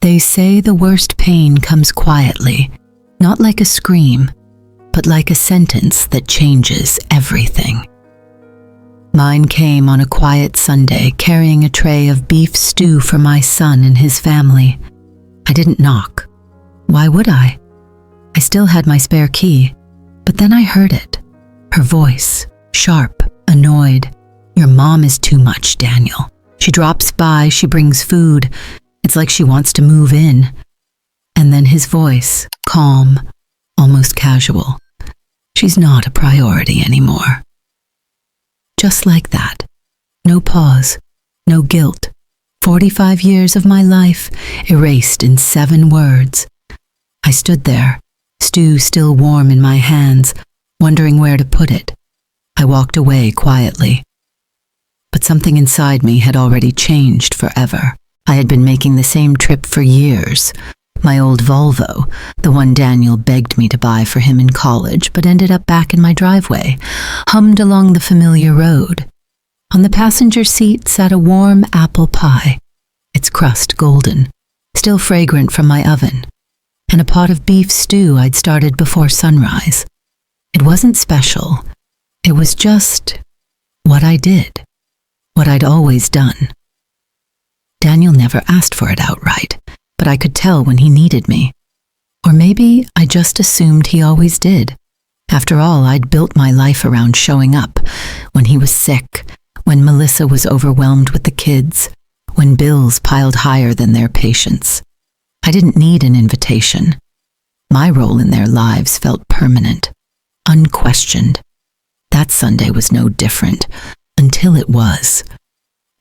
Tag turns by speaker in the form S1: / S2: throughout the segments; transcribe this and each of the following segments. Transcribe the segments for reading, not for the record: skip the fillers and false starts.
S1: They say the worst pain comes quietly, not like a scream, but like a sentence that changes everything. Mine came on a quiet Sunday, carrying a tray of beef stew for my son and his family. I didn't knock. Why would I? I still had my spare key, but then I heard it. Her voice, sharp, annoyed. "Your mom is too much, Daniel. She drops by, she brings food. It's like she wants to move in." And then his voice, calm, almost casual. "She's not a priority anymore." Just like that. No pause, no guilt. 45 years of my life erased in 7 words. I stood there, stew still warm in my hands, wondering where to put it. I walked away quietly. But something inside me had already changed forever. I had been making the same trip for years. My old Volvo, the one Daniel begged me to buy for him in college, but ended up back in my driveway, hummed along the familiar road. On the passenger seat sat a warm apple pie, its crust golden, still fragrant from my oven, and a pot of beef stew I'd started before sunrise. It wasn't special. It was just what I did, what I'd always done. Daniel never asked for it outright, but I could tell when he needed me. Or maybe I just assumed he always did. After all, I'd built my life around showing up when he was sick, when Melissa was overwhelmed with the kids, when bills piled higher than their patience. I didn't need an invitation. My role in their lives felt permanent, unquestioned. That Sunday was no different, until it was.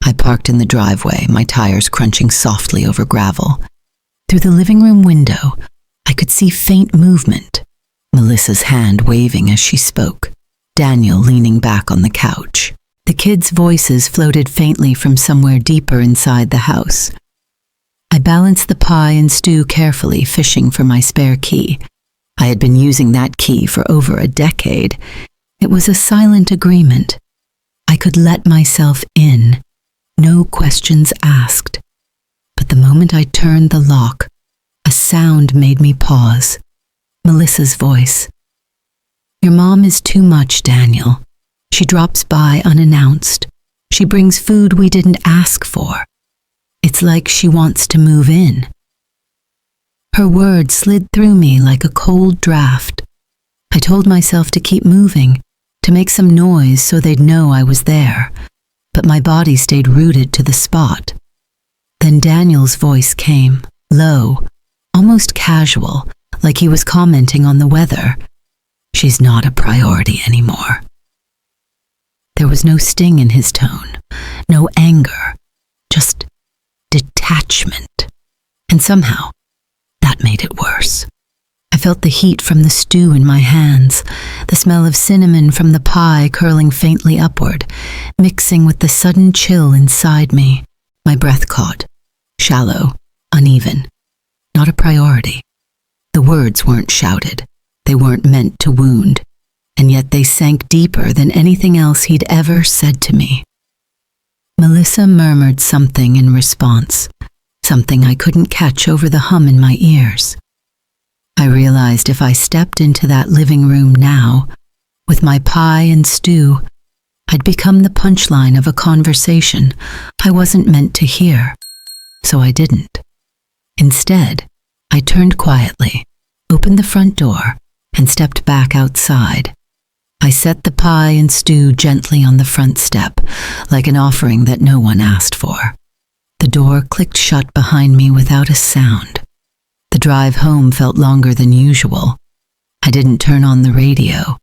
S1: I parked in the driveway, my tires crunching softly over gravel. Through the living room window, I could see faint movement. Melissa's hand waving as she spoke, Daniel leaning back on the couch. The kids' voices floated faintly from somewhere deeper inside the house. I balanced the pie and stew carefully, fishing for my spare key. I had been using that key for over a decade. It was a silent agreement. I could let myself in, no questions asked. But the moment I turned the lock, a sound made me pause. Melissa's voice. "Your mom is too much, Daniel. She drops by unannounced. She brings food we didn't ask for. It's like she wants to move in." Her words slid through me like a cold draft. I told myself to keep moving, to make some noise so they'd know I was there, but my body stayed rooted to the spot. Then Daniel's voice came, low, almost casual, like he was commenting on the weather. "She's not a priority anymore." There was no sting in his tone, no anger, just detachment. And somehow, that made it worse. I felt the heat from the stew in my hands, the smell of cinnamon from the pie curling faintly upward, mixing with the sudden chill inside me. My breath caught, shallow, uneven. Not a priority. The words weren't shouted. They weren't meant to wound, and yet they sank deeper than anything else he'd ever said to me. Melissa murmured something in response, something I couldn't catch over the hum in my ears. I realized if I stepped into that living room now, with my pie and stew, I'd become the punchline of a conversation I wasn't meant to hear. So I didn't. Instead, I turned quietly, opened the front door, and stepped back outside. I set the pie and stew gently on the front step, like an offering that no one asked for. The door clicked shut behind me without a sound. The drive home felt longer than usual. I didn't turn on the radio.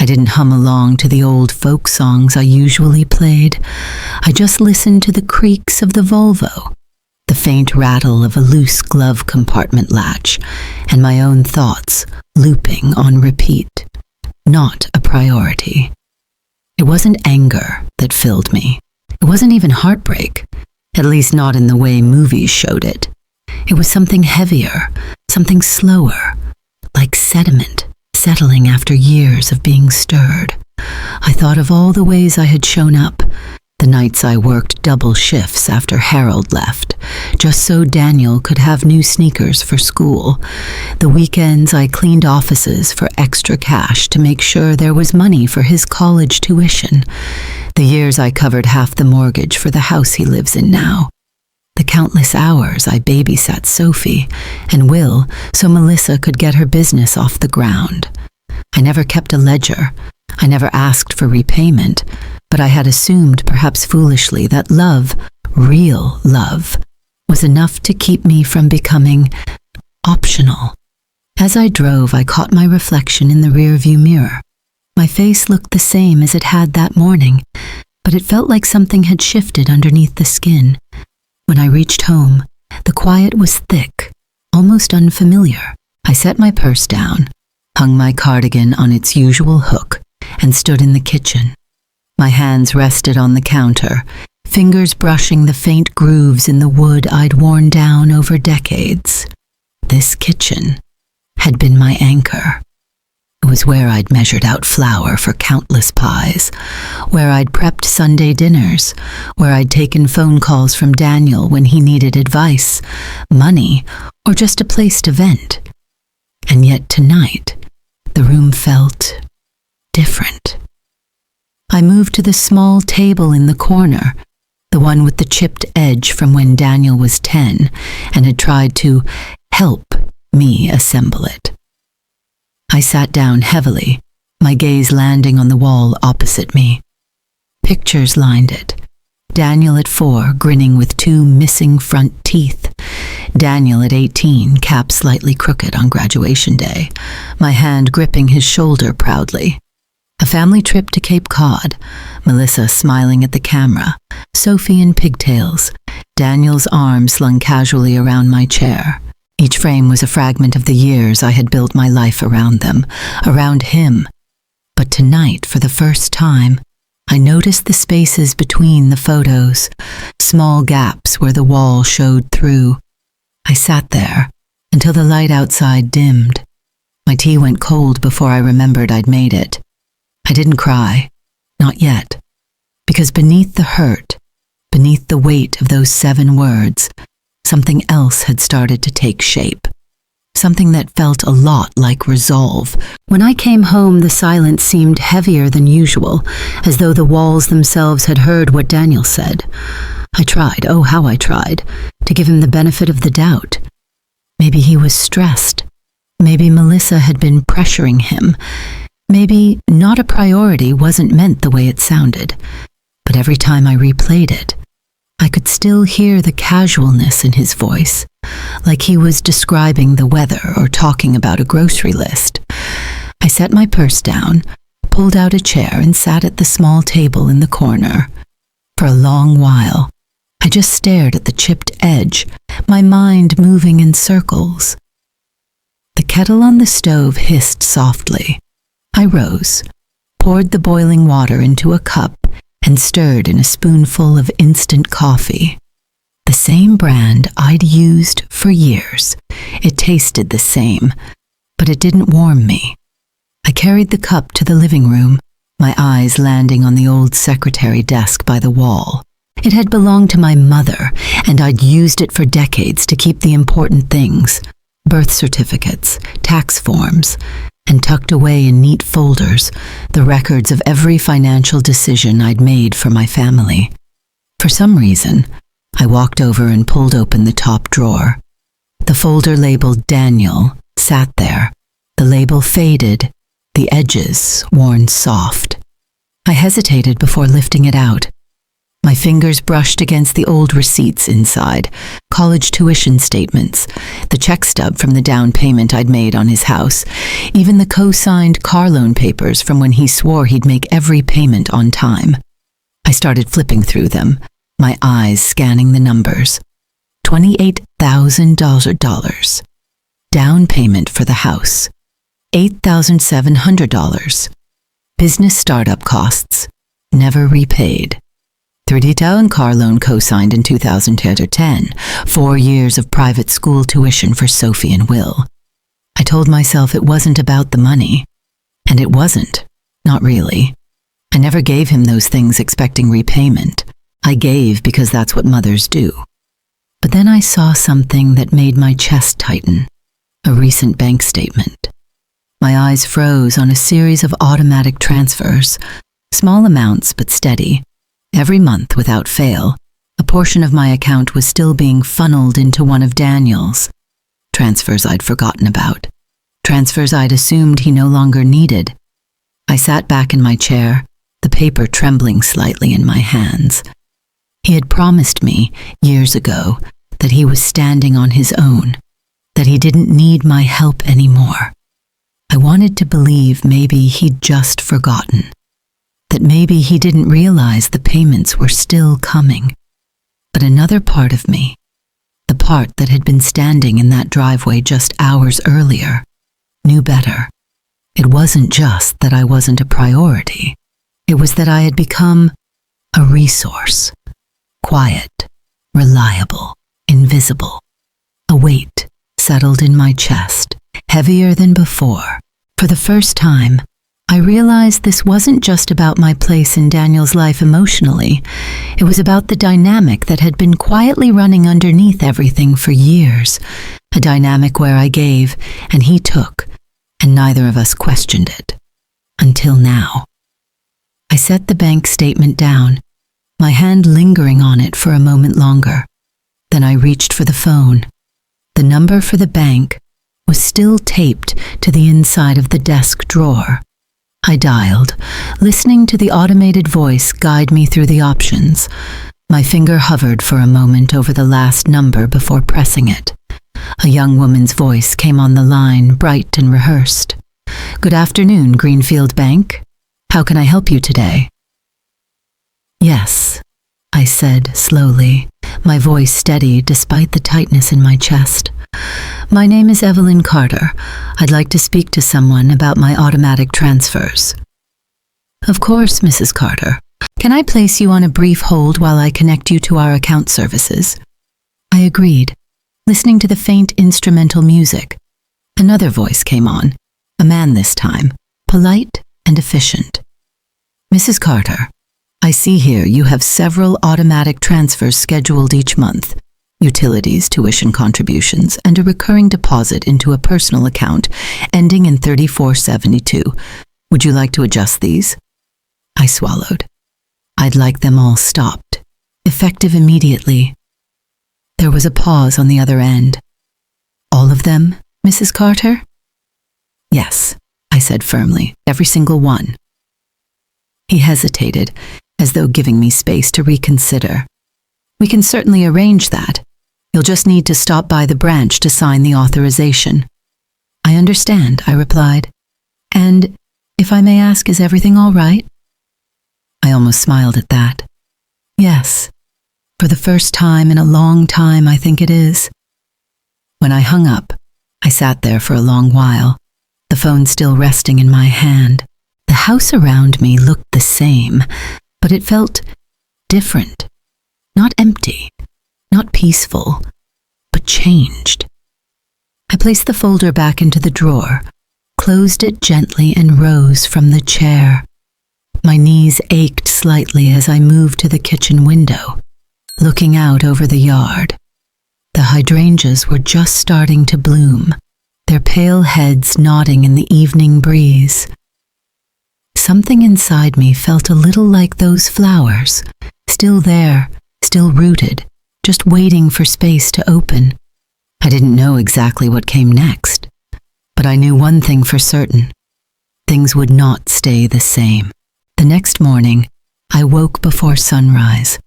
S1: I didn't hum along to the old folk songs I usually played. I just listened to the creaks of the Volvo, the faint rattle of a loose glove compartment latch, and my own thoughts looping on repeat. Not a priority. It wasn't anger that filled me. It wasn't even heartbreak, at least not in the way movies showed it. It was something heavier, something slower, like sediment settling after years of being stirred. I thought of all the ways I had shown up, The nights I worked double shifts after Harold left, just so Daniel could have new sneakers for school. The weekends I cleaned offices for extra cash to make sure there was money for his college tuition. The years I covered half the mortgage for the house he lives in now. The countless hours I babysat Sophie and Will so Melissa could get her business off the ground. I never kept a ledger. I never asked for repayment, but I had assumed, perhaps foolishly, that love, real love, was enough to keep me from becoming optional. As I drove, I caught my reflection in the rearview mirror. My face looked the same as it had that morning, but it felt like something had shifted underneath the skin. When I reached home, the quiet was thick, almost unfamiliar. I set my purse down, hung my cardigan on its usual hook, and stood in the kitchen. My hands rested on the counter, fingers brushing the faint grooves in the wood I'd worn down over decades. This kitchen had been my anchor. It was where I'd measured out flour for countless pies, where I'd prepped Sunday dinners, where I'd taken phone calls from Daniel when he needed advice, money, or just a place to vent. And yet tonight, the room felt different. I moved to the small table in the corner, the one with the chipped edge from when Daniel was 10 and had tried to help me assemble it. I sat down heavily, my gaze landing on the wall opposite me. Pictures lined it. Daniel at 4, grinning with 2 missing front teeth. Daniel at 18, cap slightly crooked on graduation day, my hand gripping his shoulder proudly. A family trip to Cape Cod, Melissa smiling at the camera, Sophie in pigtails, Daniel's arm slung casually around my chair. Each frame was a fragment of the years I had built my life around them, around him. But tonight, for the first time, I noticed the spaces between the photos, small gaps where the wall showed through. I sat there until the light outside dimmed. My tea went cold before I remembered I'd made it. I didn't cry, not yet, because beneath the hurt, beneath the weight of those 7 words, something else had started to take shape. Something that felt a lot like resolve. When I came home, the silence seemed heavier than usual, as though the walls themselves had heard what Daniel said. I tried, oh how I tried, to give him the benefit of the doubt. Maybe he was stressed. Maybe Melissa had been pressuring him. Maybe not a priority wasn't meant the way it sounded. But every time I replayed it, I could still hear the casualness in his voice, like he was describing the weather or talking about a grocery list. I set my purse down, pulled out a chair, and sat at the small table in the corner. For a long while, I just stared at the chipped edge, my mind moving in circles. The kettle on the stove hissed softly. I rose, poured the boiling water into a cup, and stirred in a spoonful of instant coffee. The same brand I'd used for years. It tasted the same, but it didn't warm me. I carried the cup to the living room, my eyes landing on the old secretary desk by the wall. It had belonged to my mother, and I'd used it for decades to keep the important things, birth certificates, tax forms, and tucked away in neat folders, the records of every financial decision I'd made for my family. For some reason, I walked over and pulled open the top drawer. The folder labeled Daniel sat there, the label faded, the edges worn soft. I hesitated before lifting it out. My fingers brushed against the old receipts inside, college tuition statements, the check stub from the down payment I'd made on his house, even the co-signed car loan papers from when he swore he'd make every payment on time. I started flipping through them, my eyes scanning the numbers. $28,000. Down payment for the house. $8,700. Business startup costs. Never repaid. $30,000 car loan co-signed in 2010, 4 years of private school tuition for Sophie and Will. I told myself it wasn't about the money. And it wasn't. Not really. I never gave him those things expecting repayment. I gave because that's what mothers do. But then I saw something that made my chest tighten, a recent bank statement. My eyes froze on a series of automatic transfers, small amounts but steady. Every month without fail, a portion of my account was still being funneled into one of Daniel's. Transfers I'd forgotten about. Transfers I'd assumed he no longer needed. I sat back in my chair, the paper trembling slightly in my hands. He had promised me, years ago, that he was standing on his own, that he didn't need my help anymore. I wanted to believe maybe he'd just forgotten, that maybe he didn't realize the payments were still coming. But another part of me, the part that had been standing in that driveway just hours earlier, knew better. It wasn't just that I wasn't a priority. It was that I had become a resource. Quiet, reliable, invisible. A weight settled in my chest, heavier than before. For the first time, I realized this wasn't just about my place in Daniel's life emotionally. It was about the dynamic that had been quietly running underneath everything for years. A dynamic where I gave and he took, and neither of us questioned it. Until now. I set the bank statement down, my hand lingering on it for a moment longer. Then I reached for the phone. The number for the bank was still taped to the inside of the desk drawer. I dialed, listening to the automated voice guide me through the options. My finger hovered for a moment over the last number before pressing it. A young woman's voice came on the line, bright and rehearsed. "Good afternoon, Greenfield Bank. How can I help you today?" "Yes," I said slowly, my voice steady despite the tightness in my chest. "My name is Evelyn Carter. I'd like to speak to someone about my automatic transfers." "Of course, Mrs. Carter. Can I place you on a brief hold while I connect you to our account services?" I agreed, listening to the faint instrumental music. Another voice came on, a man this time, polite and efficient. "Mrs. Carter, I see here you have several automatic transfers scheduled each month. Utilities, tuition contributions, and a recurring deposit into a personal account ending in 3472. Would you like to adjust these?" I swallowed. I'd like them all stopped, effective immediately. There was a pause on the other end. "All of them, Mrs. Carter?" "Yes," I said firmly, "every single one." He hesitated, as though giving me space to reconsider. "We can certainly arrange that. You'll just need to stop by the branch to sign the authorization." "I understand," I replied. "And, if I may ask, is everything all right?" I almost smiled at that. "Yes. For the first time in a long time, I think it is." When I hung up, I sat there for a long while, the phone still resting in my hand. The house around me looked the same, but it felt different. Not empty, not peaceful, but changed. I placed the folder back into the drawer, closed it gently, and rose from the chair. My knees ached slightly as I moved to the kitchen window, looking out over the yard. The hydrangeas were just starting to bloom, their pale heads nodding in the evening breeze. Something inside me felt a little like those flowers, still there, still rooted, just waiting for space to open. I didn't know exactly what came next, but I knew one thing for certain. Things would not stay the same. The next morning, I woke before sunrise,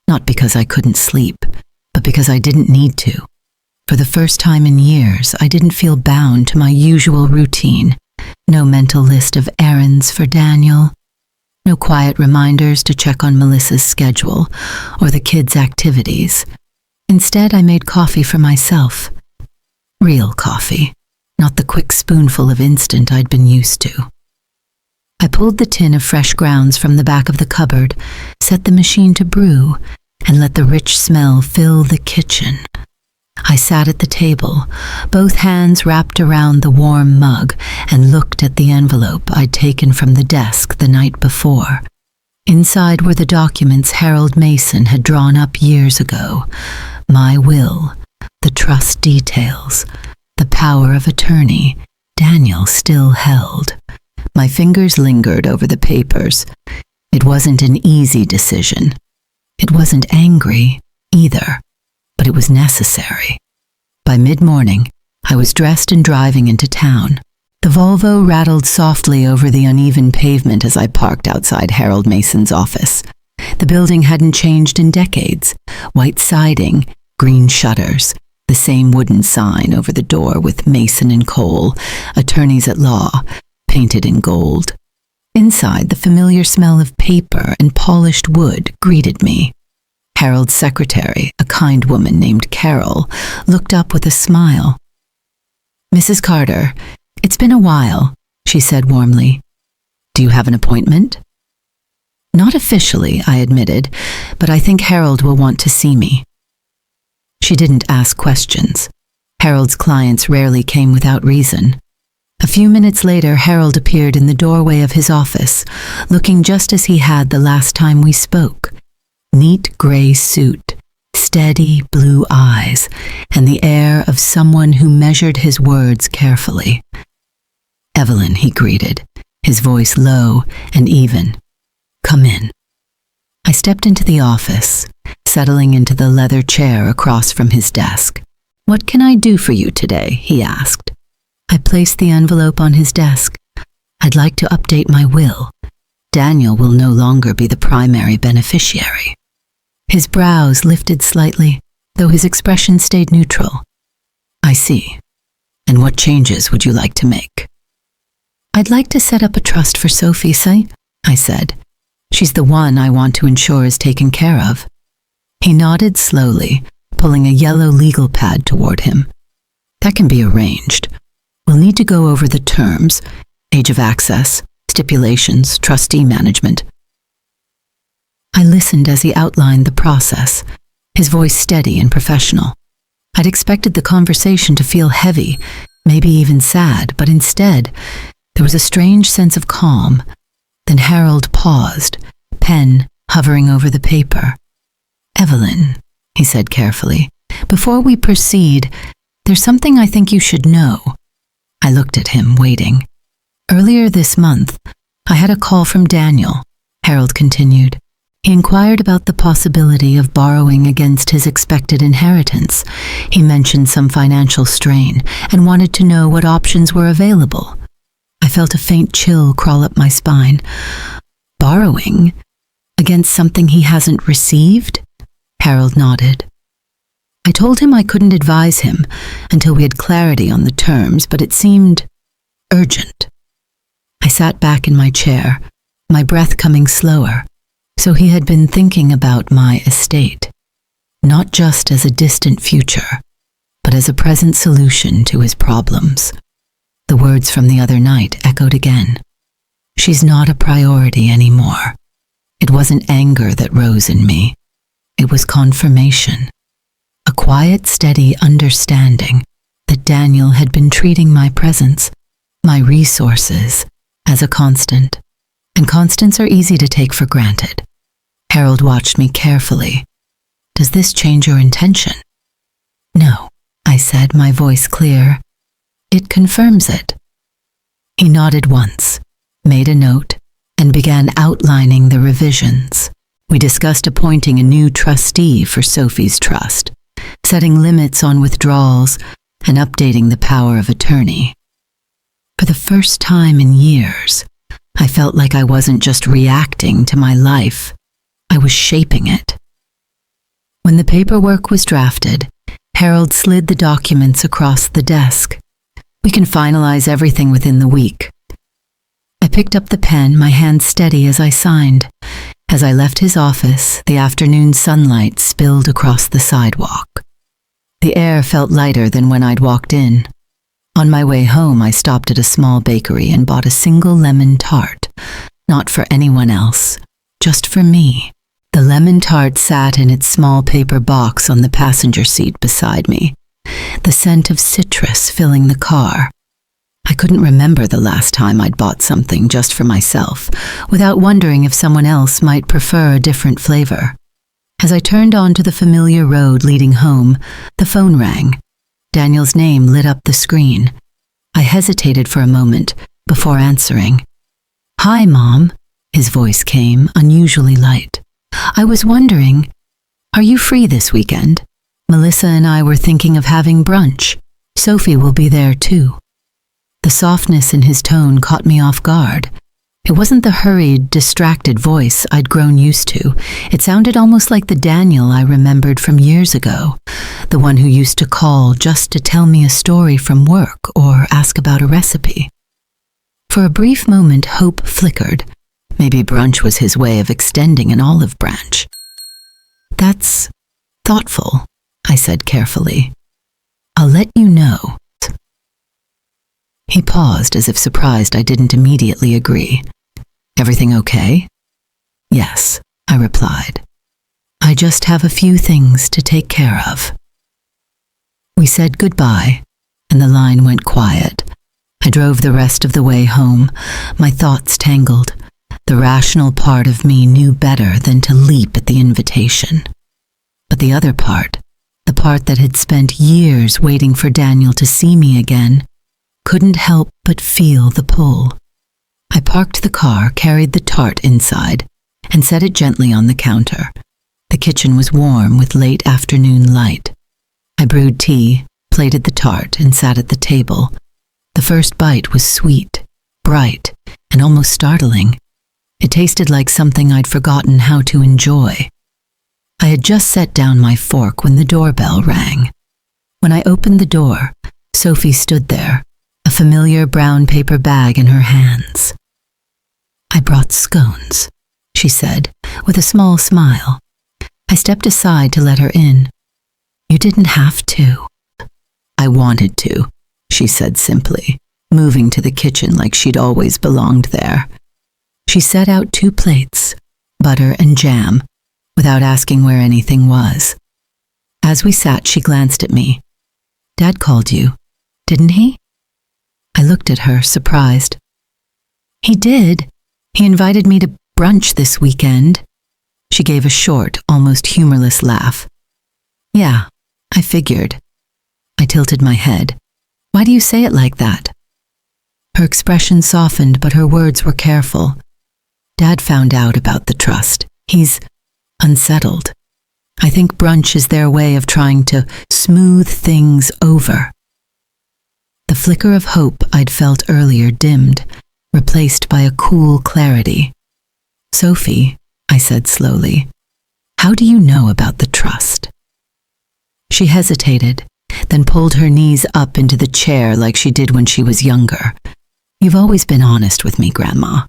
S1: not because I couldn't sleep, but because I didn't need to. For the first time in years, I didn't feel bound to my usual routine. No mental list of errands for Daniel. No quiet reminders to check on Melissa's schedule or the kids' activities. Instead, I made coffee for myself. Real coffee, not the quick spoonful of instant I'd been used to. I pulled the tin of fresh grounds from the back of the cupboard, set the machine to brew, and let the rich smell fill the kitchen. I sat at the table, both hands wrapped around the warm mug, and looked at the envelope I'd taken from the desk the night before. Inside were the documents Harold Mason had drawn up years ago. My will, the trust details, the power of attorney Daniel still held. My fingers lingered over the papers. It wasn't an easy decision. It wasn't angry, either, but it was necessary. By mid-morning, I was dressed and driving into town. The Volvo rattled softly over the uneven pavement as I parked outside Harold Mason's office. The building hadn't changed in decades. White siding, green shutters, the same wooden sign over the door with Mason and Cole, attorneys at law, painted in gold. Inside, the familiar smell of paper and polished wood greeted me. Harold's secretary, a kind woman named Carol, looked up with a smile. "Mrs. Carter, it's been a while," she said warmly. "Do you have an appointment?" "Not officially," I admitted, "but I think Harold will want to see me." She didn't ask questions. Harold's clients rarely came without reason. A few minutes later, Harold appeared in the doorway of his office, looking just as he had the last time we spoke. Neat gray suit, steady blue eyes, and the air of someone who measured his words carefully. "Evelyn," he greeted, his voice low and even. "Come in." I stepped into the office, settling into the leather chair across from his desk. "What can I do for you today?" he asked. I placed the envelope on his desk. "I'd like to update my will. Daniel will no longer be the primary beneficiary." His brows lifted slightly, though his expression stayed neutral. "I see. And what changes would you like to make?" "I'd like to set up a trust for Sophie, I said. "She's the one I want to ensure is taken care of." He nodded slowly, pulling a yellow legal pad toward him. "That can be arranged. We'll need to go over the terms, age of access, stipulations, trustee management." I listened as he outlined the process, his voice steady and professional. I'd expected the conversation to feel heavy, maybe even sad, but instead, there was a strange sense of calm. Then Harold paused, pen hovering over the paper. "Evelyn," he said carefully, "before we proceed, there's something I think you should know." I looked at him, waiting. "Earlier this month, I had a call from Daniel," Harold continued. "He inquired about the possibility of borrowing against his expected inheritance. He mentioned some financial strain and wanted to know what options were available." I felt a faint chill crawl up my spine. "Borrowing? Against something he hasn't received?" Harold nodded. I told him I couldn't advise him until we had clarity on the terms, but it seemed urgent. I sat back in my chair, my breath coming slower. So he had been thinking about my estate, not just as a distant future, but as a present solution to his problems. The words from the other night echoed again. "She's not a priority anymore." It wasn't anger that rose in me. It was confirmation. A quiet, steady understanding that Daniel had been treating my presence, my resources, as a constant. And constants are easy to take for granted. Harold watched me carefully. "Does this change your intention?" "No," I said, my voice clear. "It confirms it." He nodded once, made a note, and began outlining the revisions. We discussed appointing a new trustee for Sophie's trust, setting limits on withdrawals, and updating the power of attorney. For the first time in years, I felt like I wasn't just reacting to my life, I was shaping it. When the paperwork was drafted, Harold slid the documents across the desk. "We can finalize everything within the week." I picked up the pen, my hand steady as I signed. As I left his office, the afternoon sunlight spilled across the sidewalk. The air felt lighter than when I'd walked in. On my way home, I stopped at a small bakery and bought a single lemon tart, not for anyone else, just for me. The lemon tart sat in its small paper box on the passenger seat beside me. the scent of citrus filling the car. I couldn't remember the last time I'd bought something just for myself, without wondering if someone else might prefer a different flavor. As I turned onto the familiar road leading home, the phone rang. Daniel's name lit up the screen. I hesitated for a moment before answering. "Hi, Mom," his voice came, unusually light. "I was wondering, are you free this weekend? Melissa and I were thinking of having brunch. Sophie will be there too." The softness in his tone caught me off guard. It wasn't the hurried, distracted voice I'd grown used to. It sounded almost like the Daniel I remembered from years ago, the one who used to call just to tell me a story from work or ask about a recipe. For a brief moment, hope flickered. Maybe brunch was his way of extending an olive branch. "That's thoughtful," I said carefully. "I'll let you know." He paused as if surprised I didn't immediately agree. "Everything okay?" "Yes," I replied. "I just have a few things to take care of." We said goodbye, and the line went quiet. I drove the rest of the way home, my thoughts tangled. The rational part of me knew better than to leap at the invitation. But the other part, the part that had spent years waiting for Daniel to see me again, couldn't help but feel the pull. I parked the car, carried the tart inside, and set it gently on the counter. The kitchen was warm with late afternoon light. I brewed tea, plated the tart, and sat at the table. The first bite was sweet, bright, and almost startling. It tasted like something I'd forgotten how to enjoy. I had just set down my fork when the doorbell rang. When I opened the door, Sophie stood there, a familiar brown paper bag in her hands. "I brought scones," she said, with a small smile. I stepped aside to let her in. "You didn't have to." "I wanted to," she said simply, moving to the kitchen like she'd always belonged there. She set out 2 plates, butter and jam, without asking where anything was. As we sat, she glanced at me. "Dad called you, didn't he?" I looked at her, surprised. "He did. He invited me to brunch this weekend." She gave a short, almost humorless laugh. "Yeah, I figured." I tilted my head. "Why do you say it like that?" Her expression softened, but her words were careful. "Dad found out about the trust. He's unsettled. I think brunch is their way of trying to smooth things over." The flicker of hope I'd felt earlier dimmed, replaced by a cool clarity. "Sophie," I said slowly, "how do you know about the trust?" She hesitated, then pulled her knees up into the chair like she did when she was younger. "You've always been honest with me, Grandma.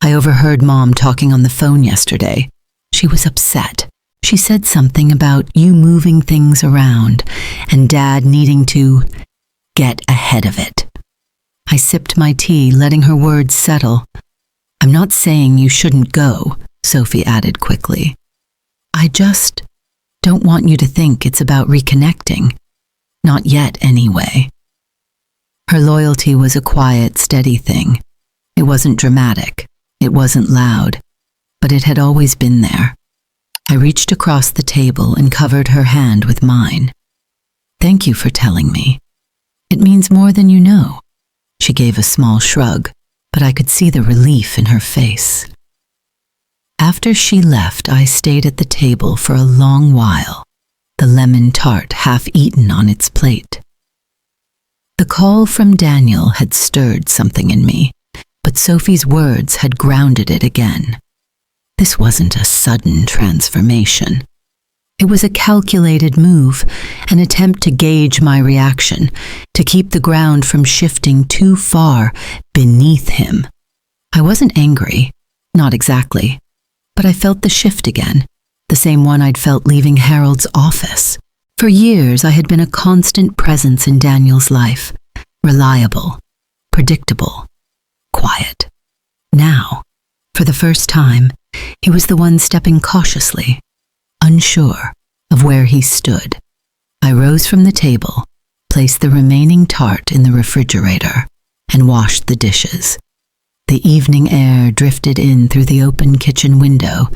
S1: I overheard Mom talking on the phone yesterday. She was upset. She said something about you moving things around and Dad needing to get ahead of it." I sipped my tea, letting her words settle. "I'm not saying you shouldn't go," Sophie added quickly. "I just don't want you to think it's about reconnecting. Not yet, anyway." Her loyalty was a quiet, steady thing. It wasn't dramatic. It wasn't loud. But it had always been there. I reached across the table and covered her hand with mine. "Thank you for telling me. It means more than you know." She gave a small shrug, but I could see the relief in her face. After she left, I stayed at the table for a long while, the lemon tart half eaten on its plate. The call from Daniel had stirred something in me, but Sophie's words had grounded it again. This wasn't a sudden transformation. It was a calculated move, an attempt to gauge my reaction, to keep the ground from shifting too far beneath him. I wasn't angry, not exactly, but I felt the shift again, the same one I'd felt leaving Harold's office. For years, I had been a constant presence in Daniel's life, reliable, predictable, quiet. Now, for the first time, he was the one stepping cautiously, unsure of where he stood. I rose from the table, placed the remaining tart in the refrigerator and washed the dishes. The evening air drifted in through the open kitchen window,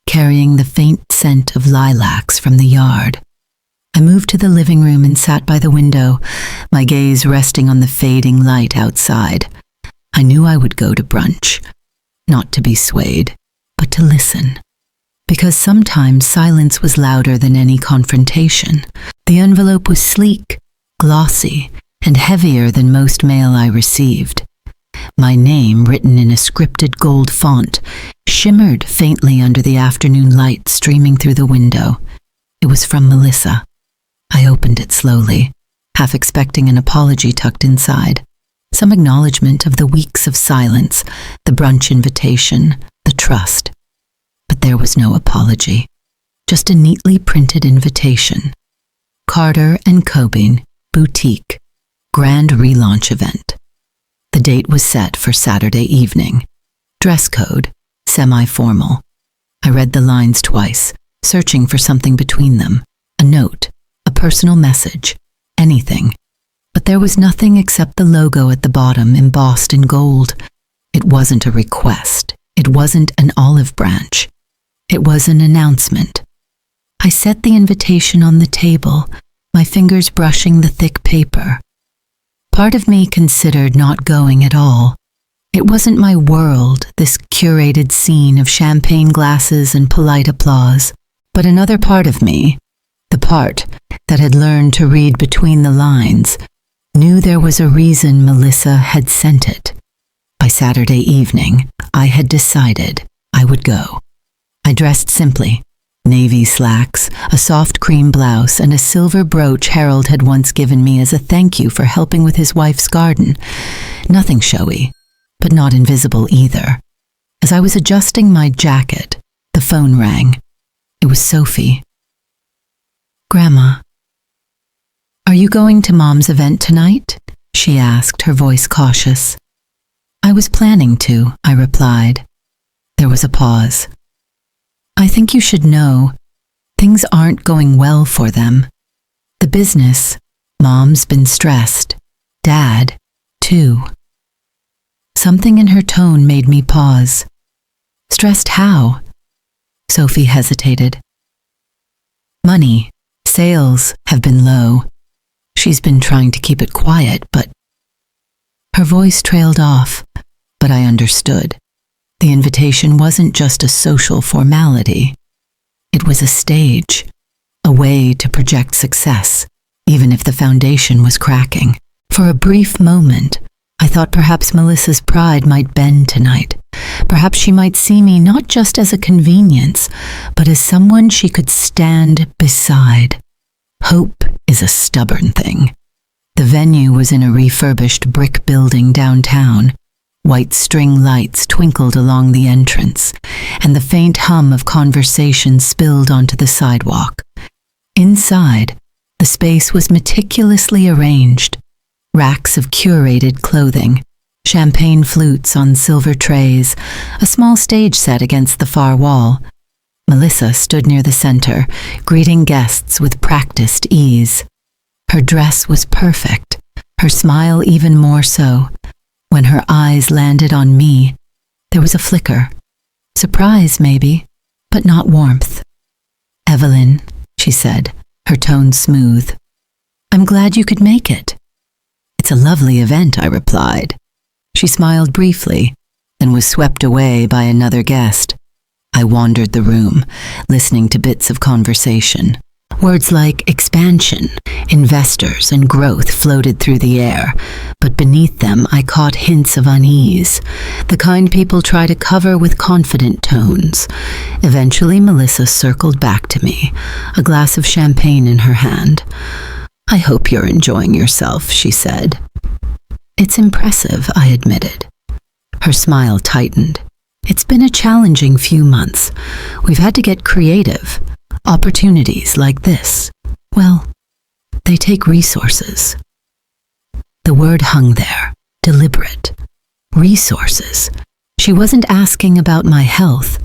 S1: carrying the faint scent of lilacs from the yard. I moved to the living room and sat by the window, my gaze resting on the fading light outside. I knew I would go to brunch, not to be swayed, but to listen. Because sometimes silence was louder than any confrontation. The envelope was sleek, glossy, and heavier than most mail I received. My name, written in a scripted gold font, shimmered faintly under the afternoon light streaming through the window. It was from Melissa. I opened it slowly, half expecting an apology tucked inside. Some acknowledgement of the weeks of silence, the brunch invitation, the trust. But there was no apology, just a neatly printed invitation. Carter and Cobain, Boutique, Grand Relaunch Event. The date was set for Saturday evening. Dress code, semi-formal. I read the lines twice, searching for something between them. A note, a personal message, anything. But there was nothing except the logo at the bottom embossed in gold. It wasn't a request. It wasn't an olive branch. It was an announcement. I set the invitation on the table, my fingers brushing the thick paper. Part of me considered not going at all. It wasn't my world, this curated scene of champagne glasses and polite applause. But another part of me, the part that had learned to read between the lines, knew there was a reason Melissa had sent it. By Saturday evening, I had decided I would go. I dressed simply. Navy slacks, a soft cream blouse, and a silver brooch Harold had once given me as a thank you for helping with his wife's garden. Nothing showy, but not invisible either. As I was adjusting my jacket, the phone rang. It was Sophie. "Grandma, are you going to Mom's event tonight?" she asked, her voice cautious. "I was planning to," I replied. There was a pause. "I think you should know, things aren't going well for them. The business, Mom's been stressed. Dad, too." Something in her tone made me pause. "Stressed how?" Sophie hesitated. "Money, sales have been low. She's been trying to keep it quiet, but..." Her voice trailed off, but I understood. The invitation wasn't just a social formality. It was a stage, a way to project success, even if the foundation was cracking. For a brief moment, I thought perhaps Melissa's pride might bend tonight. Perhaps she might see me not just as a convenience, but as someone she could stand beside. Hope is a stubborn thing. The venue was in a refurbished brick building downtown. White string lights twinkled along the entrance, and the faint hum of conversation spilled onto the sidewalk. Inside, the space was meticulously arranged. Racks of curated clothing, champagne flutes on silver trays, a small stage set against the far wall. Melissa stood near the center, greeting guests with practiced ease. Her dress was perfect, her smile even more so. When her eyes landed on me, there was a flicker. Surprise, maybe, but not warmth. "Evelyn," she said, her tone smooth. "I'm glad you could make it." "It's a lovely event," I replied. She smiled briefly, then was swept away by another guest. I wandered the room, listening to bits of conversation. Words like expansion, investors, and growth floated through the air, but beneath them I caught hints of unease, the kind people try to cover with confident tones. Eventually Melissa circled back to me, a glass of champagne in her hand. "I hope you're enjoying yourself," she said. "It's impressive," I admitted. Her smile tightened. "It's been a challenging few months. We've had to get creative. Opportunities like this, well, they take resources." The word hung there, deliberate. Resources. She wasn't asking about my health.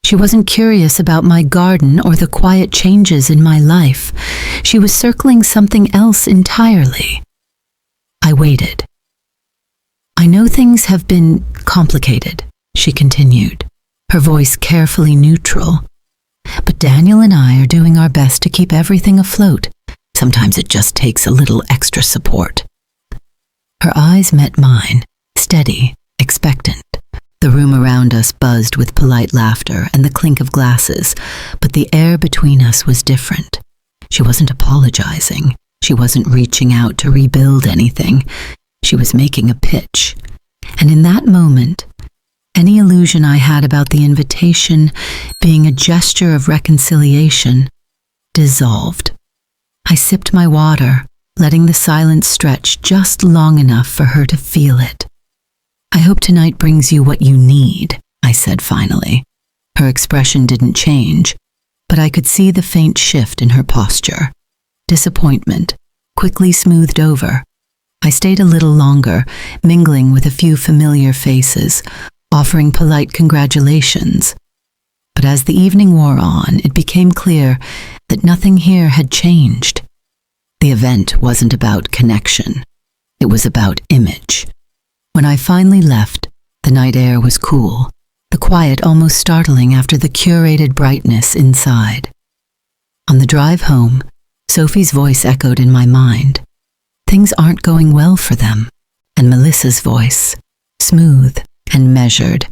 S1: She wasn't curious about my garden or the quiet changes in my life. She was circling something else entirely. I waited. "I know things have been complicated," she continued, her voice carefully neutral. "But Daniel and I are doing our best to keep everything afloat. Sometimes it just takes a little extra support." Her eyes met mine, steady, expectant. The room around us buzzed with polite laughter and the clink of glasses, but the air between us was different. She wasn't apologizing. She wasn't reaching out to rebuild anything. She was making a pitch. And in that moment, any illusion I had about the invitation being a gesture of reconciliation dissolved. I sipped my water, letting the silence stretch just long enough for her to feel it. "I hope tonight brings you what you need," I said finally. Her expression didn't change, but I could see the faint shift in her posture. Disappointment, quickly smoothed over. I stayed a little longer, mingling with a few familiar faces, offering polite congratulations. But as the evening wore on, it became clear that nothing here had changed. The event wasn't about connection. It was about image. When I finally left, the night air was cool, the quiet almost startling after the curated brightness inside. On the drive home, Sophie's voice echoed in my mind. Things aren't going well for them. And Melissa's voice, smooth and measured.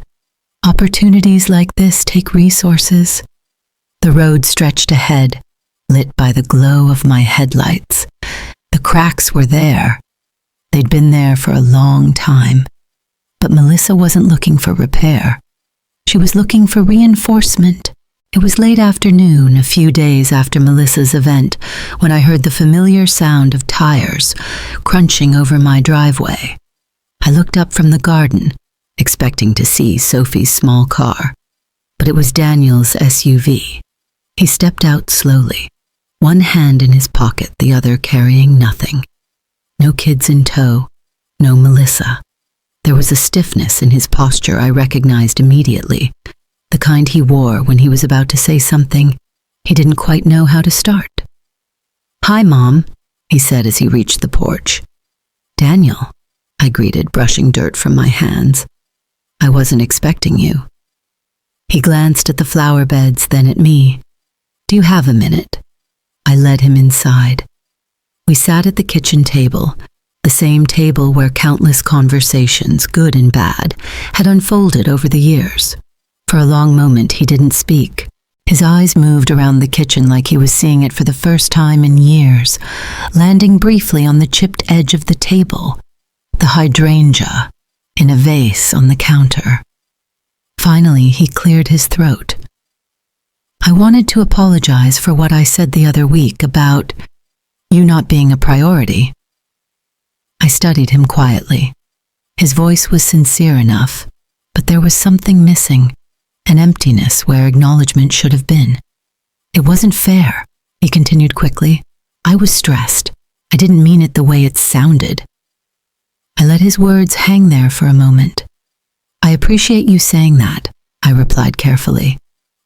S1: Opportunities like this take resources. The road stretched ahead, lit by the glow of my headlights. The cracks were there. They'd been there for a long time. But Melissa wasn't looking for repair. She was looking for reinforcement. It was late afternoon, a few days after Melissa's event, when I heard the familiar sound of tires crunching over my driveway. I looked up from the garden, expecting to see Sophie's small car, but it was Daniel's SUV. He stepped out slowly, one hand in his pocket, the other carrying nothing. No kids in tow, no Melissa. There was a stiffness in his posture I recognized immediately, the kind he wore when he was about to say something he didn't quite know how to start. "Hi, Mom," he said as he reached the porch. "Daniel," I greeted, brushing dirt from my hands. "I wasn't expecting you." He glanced at the flower beds, then at me. "Do you have a minute?" I led him inside. We sat at the kitchen table, the same table where countless conversations, good and bad, had unfolded over the years. For a long moment he didn't speak. His eyes moved around the kitchen like he was seeing it for the first time in years, landing briefly on the chipped edge of the table, the hydrangea in a vase on the counter. Finally, he cleared his throat. "I wanted to apologize for what I said the other week about you not being a priority." I studied him quietly. His voice was sincere enough, but there was something missing, an emptiness where acknowledgement should have been. "It wasn't fair," he continued quickly. "I was stressed. I didn't mean it the way it sounded." I let his words hang there for a moment. "I appreciate you saying that," I replied carefully.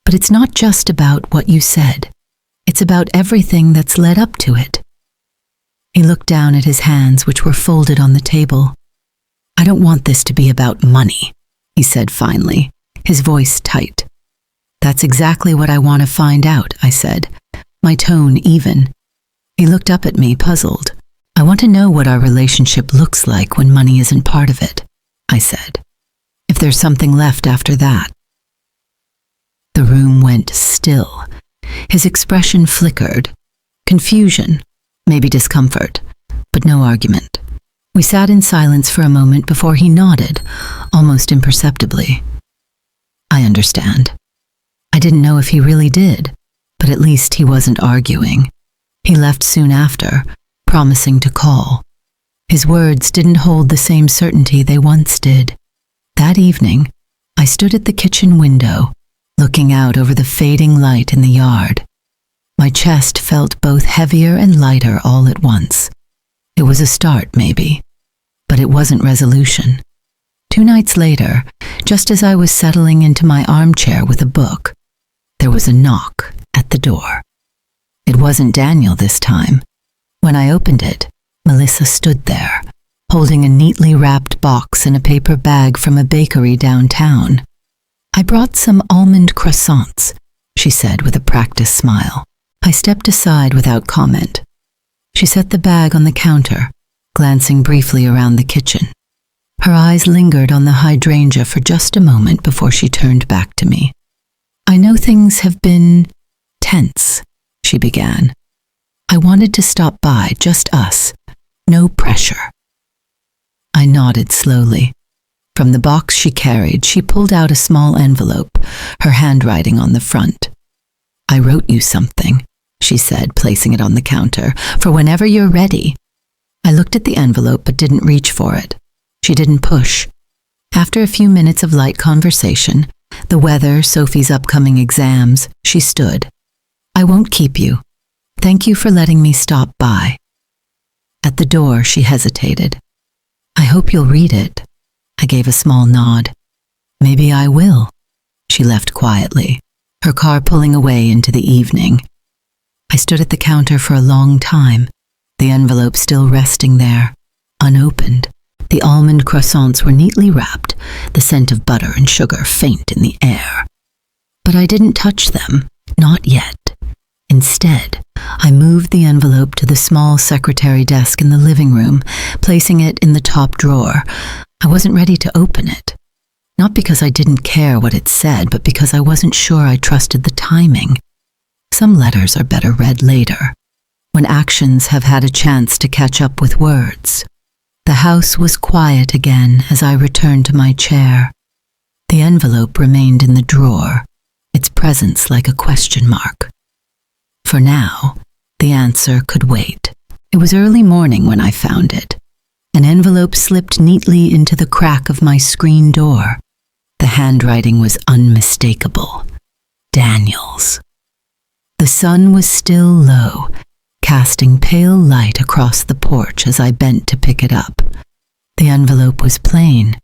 S1: "But it's not just about what you said. It's about everything that's led up to it." He looked down at his hands, which were folded on the table. "I don't want this to be about money," he said finally, his voice tight. "That's exactly what I want to find out," I said, my tone even. He looked up at me, puzzled. "I want to know what our relationship looks like when money isn't part of it," I said. "If there's something left after that." The room went still. His expression flickered. Confusion, maybe discomfort, but no argument. We sat in silence for a moment before he nodded, almost imperceptibly. "I understand." I didn't know if he really did, but at least he wasn't arguing. He left soon after, promising to call. His words didn't hold the same certainty they once did. That evening, I stood at the kitchen window, looking out over the fading light in the yard. My chest felt both heavier and lighter all at once. It was a start, maybe, but it wasn't resolution. 2 nights later, just as I was settling into my armchair with a book, there was a knock at the door. It wasn't Daniel this time. When I opened it, Melissa stood there, holding a neatly wrapped box in a paper bag from a bakery downtown. "I brought some almond croissants," she said with a practiced smile. I stepped aside without comment. She set the bag on the counter, glancing briefly around the kitchen. Her eyes lingered on the hydrangea for just a moment before she turned back to me. "I know things have been tense," she began. "I wanted to stop by, just us. No pressure." I nodded slowly. From the box she carried, she pulled out a small envelope, her handwriting on the front. "I wrote you something," she said, placing it on the counter, "for whenever you're ready." I looked at the envelope but didn't reach for it. She didn't push. After a few minutes of light conversation, the weather, Sophie's upcoming exams, she stood. "I won't keep you. Thank you for letting me stop by." At the door, she hesitated. "I hope you'll read it." I gave a small nod. "Maybe I will." She left quietly, her car pulling away into the evening. I stood at the counter for a long time, the envelope still resting there, unopened. The almond croissants were neatly wrapped, the scent of butter and sugar faint in the air. But I didn't touch them, not yet. Instead, I moved the envelope to the small secretary desk in the living room, placing it in the top drawer. I wasn't ready to open it. Not because I didn't care what it said, but because I wasn't sure I trusted the timing. Some letters are better read later, when actions have had a chance to catch up with words. The house was quiet again as I returned to my chair. The envelope remained in the drawer, its presence like a question mark. For now, the answer could wait. It was early morning when I found it. An envelope slipped neatly into the crack of my screen door. The handwriting was unmistakable. Daniel's. The sun was still low, casting pale light across the porch as I bent to pick it up. The envelope was plain.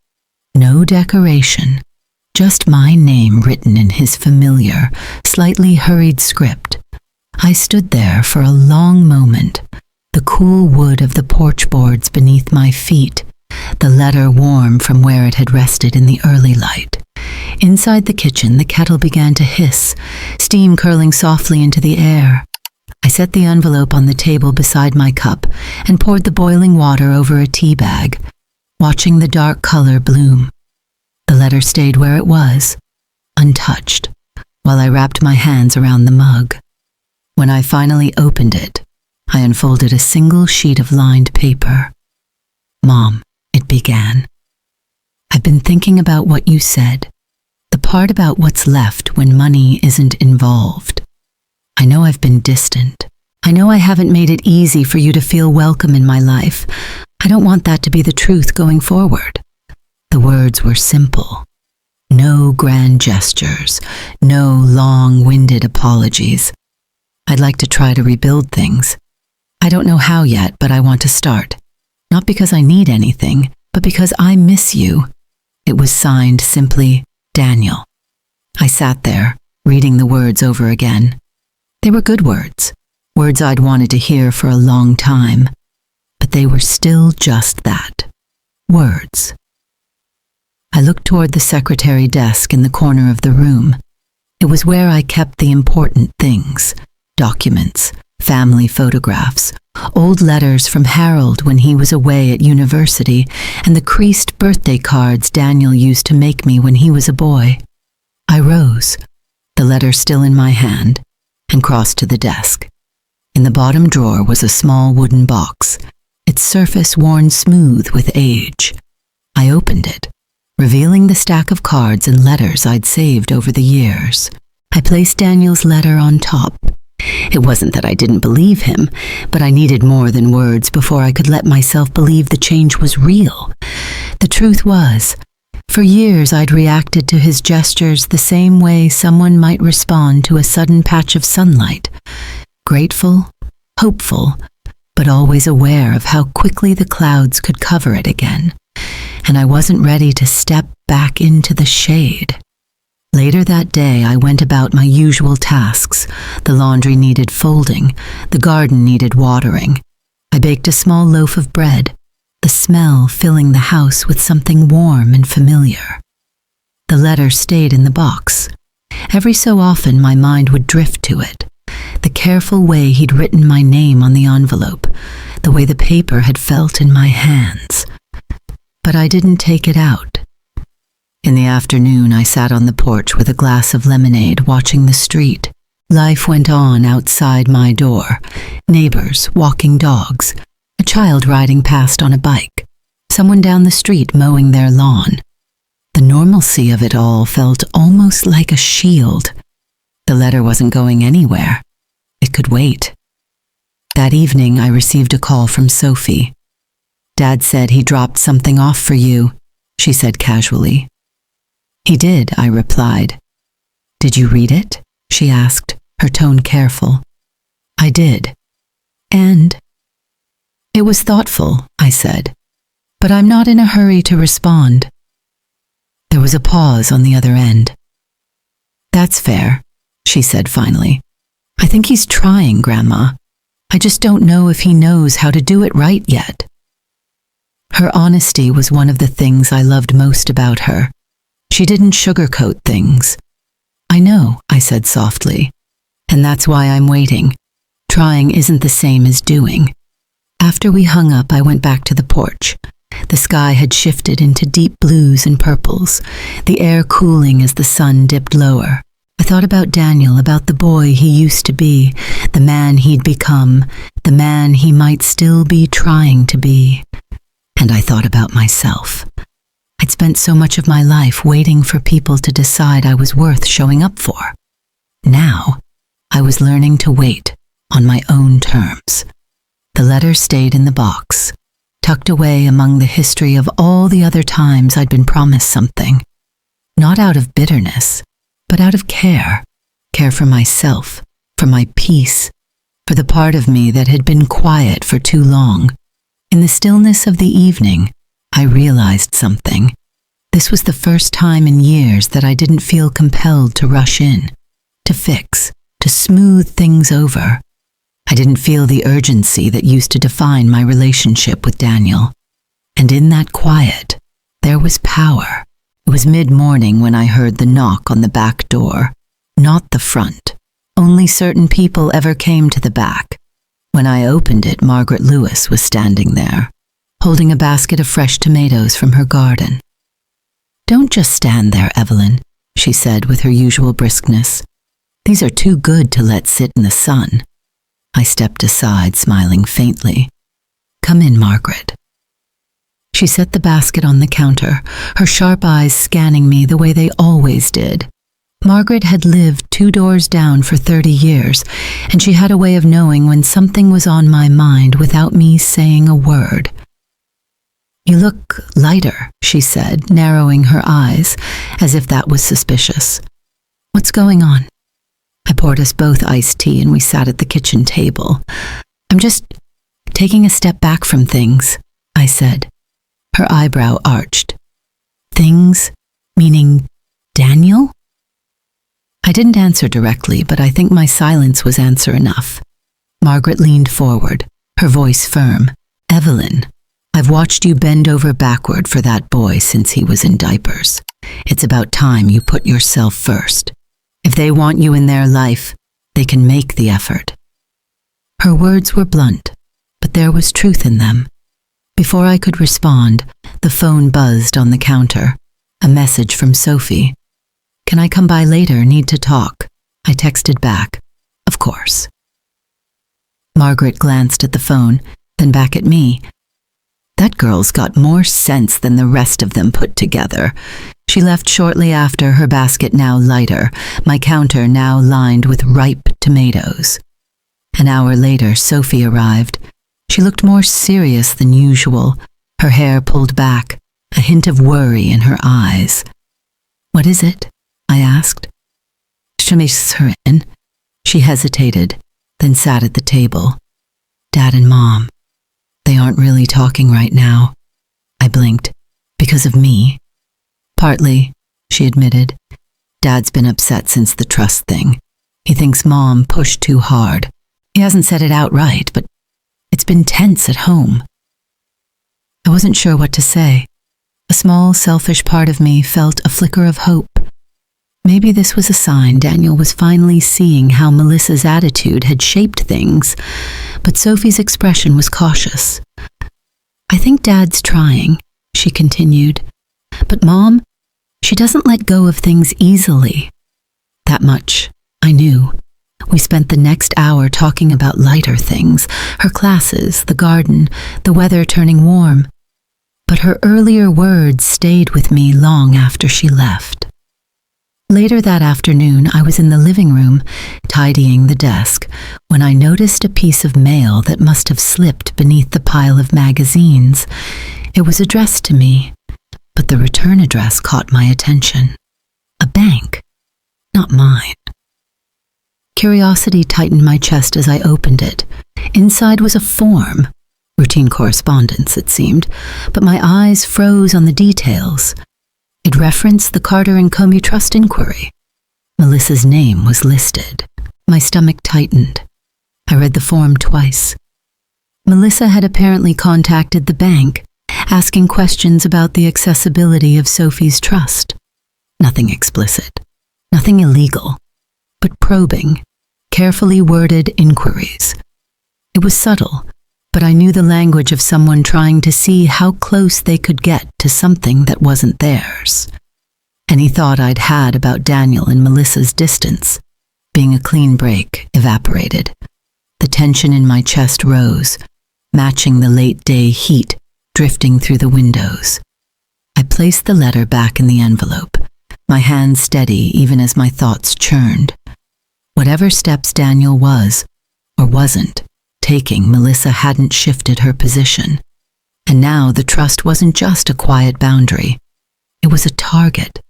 S1: No decoration. Just my name written in his familiar, slightly hurried script. I stood there for a long moment, the cool wood of the porch boards beneath my feet, the letter warm from where it had rested in the early light. Inside the kitchen, the kettle began to hiss, steam curling softly into the air. I set the envelope on the table beside my cup and poured the boiling water over a tea bag, watching the dark color bloom. The letter stayed where it was, untouched, while I wrapped my hands around the mug. When I finally opened it, I unfolded a single sheet of lined paper. "Mom," it began, "I've been thinking about what you said, the part about what's left when money isn't involved. I know I've been distant. I know I haven't made it easy for you to feel welcome in my life. I don't want that to be the truth going forward." The words were simple. No grand gestures, no long-winded apologies. I'd like to try to rebuild things. I don't know how yet, but I want to start. Not because I need anything, but because I miss you. It was signed simply, Daniel. I sat there, reading the words over again. They were good words, words I'd wanted to hear for a long time, but they were still just that, words. I looked toward the secretary desk in the corner of the room. It was where I kept the important things, documents, family photographs, old letters from Harold when he was away at university, and the creased birthday cards Daniel used to make me when he was a boy. I rose, the letter still in my hand, and crossed to the desk. In the bottom drawer was a small wooden box, its surface worn smooth with age. I opened it, revealing the stack of cards and letters I'd saved over the years. I placed Daniel's letter on top. It wasn't that I didn't believe him, but I needed more than words before I could let myself believe the change was real. The truth was, for years I'd reacted to his gestures the same way someone might respond to a sudden patch of sunlight. Grateful, hopeful, but always aware of how quickly the clouds could cover it again. And I wasn't ready to step back into the shade. Later that day, I went about my usual tasks. The laundry needed folding, the garden needed watering. I baked a small loaf of bread. The smell filling the house with something warm and familiar. The letter stayed in the box. Every so often my mind would drift to it. The careful way he'd written my name on the envelope, the way the paper had felt in my hands. But I didn't take it out. In the afternoon, I sat on the porch with a glass of lemonade, watching the street. Life went on outside my door. Neighbors, walking dogs, a child riding past on a bike, someone down the street mowing their lawn. The normalcy of it all felt almost like a shield. The letter wasn't going anywhere. It could wait. That evening, I received a call from Sophie. "Dad said he dropped something off for you," she said casually. "He did," I replied. "Did you read it?" she asked, her tone careful. "I did. And?" "It was thoughtful," I said, "but I'm not in a hurry to respond." There was a pause on the other end. "That's fair," she said finally. "I think he's trying, Grandma. I just don't know if he knows how to do it right yet." Her honesty was one of the things I loved most about her. She didn't sugarcoat things. "I know," I said softly, "and that's why I'm waiting. Trying isn't the same as doing." After we hung up, I went back to the porch. The sky had shifted into deep blues and purples, the air cooling as the sun dipped lower. I thought about Daniel, about the boy he used to be, the man he'd become, the man he might still be trying to be. And I thought about myself. I'd spent so much of my life waiting for people to decide I was worth showing up for. Now, I was learning to wait on my own terms. The letter stayed in the box, tucked away among the history of all the other times I'd been promised something. Not out of bitterness, but out of care. Care for myself, for my peace, for the part of me that had been quiet for too long. In the stillness of the evening, I realized something. This was the first time in years that I didn't feel compelled to rush in, to fix, to smooth things over. I didn't feel the urgency that used to define my relationship with Daniel. And in that quiet, there was power. It was mid-morning when I heard the knock on the back door. Not the front. Only certain people ever came to the back. When I opened it, Margaret Lewis was standing there, holding a basket of fresh tomatoes from her garden. "Don't just stand there, Evelyn," she said with her usual briskness. "These are too good to let sit in the sun." I stepped aside, smiling faintly. "Come in, Margaret." She set the basket on the counter, her sharp eyes scanning me the way they always did. Margaret had lived 2 doors down for 30 years, and she had a way of knowing when something was on my mind without me saying a word. "You look lighter," she said, narrowing her eyes, as if that was suspicious. "What's going on?" I poured us both iced tea and we sat at the kitchen table. "I'm just taking a step back from things," I said. Her eyebrow arched. "Things? Meaning Daniel?" I didn't answer directly, but I think my silence was answer enough. Margaret leaned forward, her voice firm. "Evelyn, I've watched you bend over backward for that boy since he was in diapers. It's about time you put yourself first. If they want you in their life, they can make the effort." Her words were blunt, but there was truth in them. Before I could respond, the phone buzzed on the counter. A message from Sophie. "Can I come by later? Need to talk." I texted back. "Of course." Margaret glanced at the phone, then back at me. That girl's got more sense than the rest of them put together. She left shortly after, her basket now lighter, my counter now lined with ripe tomatoes. An hour later, Sophie arrived. She looked more serious than usual, her hair pulled back, a hint of worry in her eyes. "What is it?" I asked. She hesitated, then sat at the table. "Dad and Mom. They aren't really talking right now." I blinked. "Because of me?" "Partly," she admitted. "Dad's been upset since the trust thing. He thinks Mom pushed too hard. He hasn't said it outright, but it's been tense at home." I wasn't sure what to say. A small, selfish part of me felt a flicker of hope. Maybe this was a sign Daniel was finally seeing how Melissa's attitude had shaped things, but Sophie's expression was cautious. "I think Dad's trying," she continued. "But Mom, she doesn't let go of things easily." That much I knew. We spent the next hour talking about lighter things, her classes, the garden, the weather turning warm. But her earlier words stayed with me long after she left. Later that afternoon, I was in the living room, tidying the desk, when I noticed a piece of mail that must have slipped beneath the pile of magazines. It was addressed to me, but the return address caught my attention. A bank, not mine. Curiosity tightened my chest as I opened it. Inside was a form. Routine correspondence, it seemed, but my eyes froze on the details. It referenced the Carter and Comey Trust inquiry. Melissa's name was listed. My stomach tightened. I read the form twice. Melissa had apparently contacted the bank, asking questions about the accessibility of Sophie's trust. Nothing explicit, nothing illegal, but probing, carefully worded inquiries. It was subtle, but I knew the language of someone trying to see how close they could get to something that wasn't theirs. Any thought I'd had about Daniel and Melissa's distance, being a clean break, evaporated. The tension in my chest rose, matching the late-day heat drifting through the windows. I placed the letter back in the envelope, my hand steady even as my thoughts churned. Whatever steps Daniel was, or wasn't, taking, Melissa hadn't shifted her position. And now the trust wasn't just a quiet boundary. It was a target.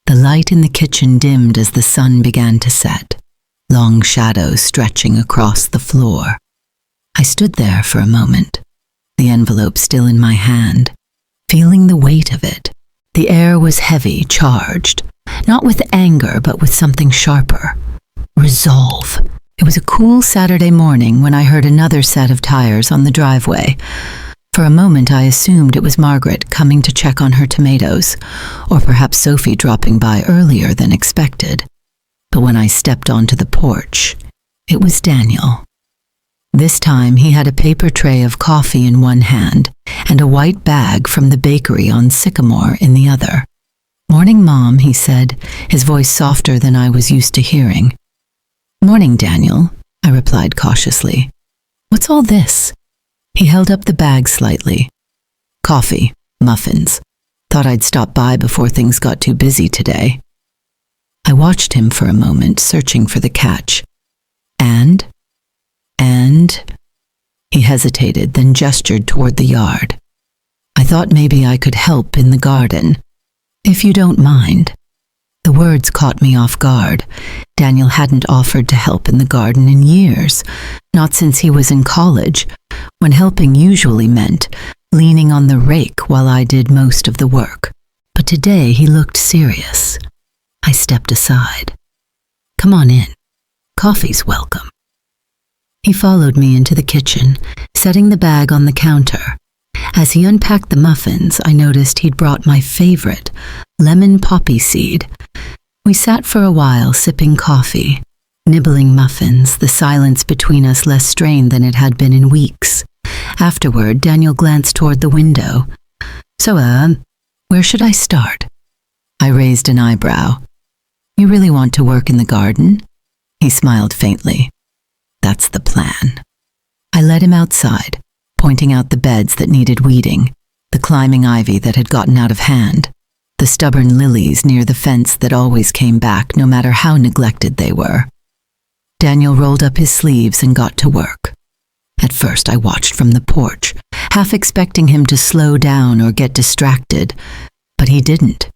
S1: The light in the kitchen dimmed as the sun began to set, long shadows stretching across the floor. I stood there for a moment, the envelope still in my hand, feeling the weight of it. The air was heavy, charged, not with anger, but with something sharper. Resolve. It was a cool Saturday morning when I heard another set of tires on the driveway. For a moment I assumed it was Margaret coming to check on her tomatoes, or perhaps Sophie dropping by earlier than expected. But when I stepped onto the porch, it was Daniel. This time he had a paper tray of coffee in one hand and a white bag from the bakery on Sycamore in the other. "Morning, Mom," he said, his voice softer than I was used to hearing. "Morning, Daniel," I replied cautiously. "What's all this?" He held up the bag slightly. "Coffee, muffins. Thought I'd stop by before things got too busy today." I watched him for a moment, searching for the catch. And? He hesitated, then gestured toward the yard. "I thought maybe I could help in the garden, if you don't mind." The words caught me off guard. Daniel hadn't offered to help in the garden in years, not since he was in college, when helping usually meant leaning on the rake while I did most of the work. But today he looked serious. I stepped aside. "Come on in. Coffee's welcome." He followed me into the kitchen, setting the bag on the counter. As he unpacked the muffins, I noticed he'd brought my favorite, lemon poppy seed. We sat for a while sipping coffee, nibbling muffins, the silence between us less strained than it had been in weeks. Afterward, Daniel glanced toward the window. "So, where should I start?" I raised an eyebrow. "You really want to work in the garden?" He smiled faintly. "That's the plan." I led him outside, pointing out the beds that needed weeding, the climbing ivy that had gotten out of hand, the stubborn lilies near the fence that always came back no matter how neglected they were. Daniel rolled up his sleeves and got to work. At first I watched from the porch, half expecting him to slow down or get distracted, but he didn't.